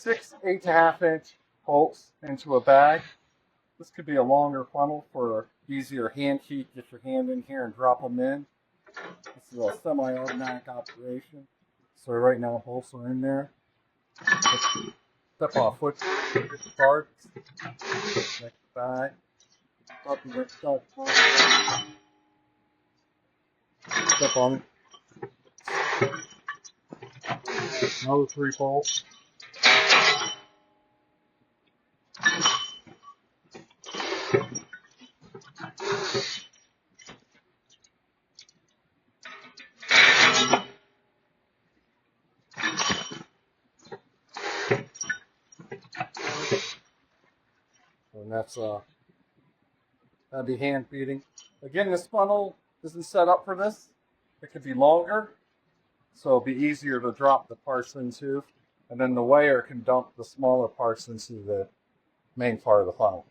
6 8.5-inch bolts into a bag. This could be a longer funnel for easier hand heat. Get your hand in here and drop them in. This is a semi-automatic operation. So right now bolts are in there. Step off foot start. Next bag. Up and lift up. Step on it. Another 3 bolts. And that's that'd be hand feeding. Again, this funnel isn't set up for this. It could be longer, so it'll be easier to drop the parts into, and then the weigher can dump the smaller parts into the main part of the funnel.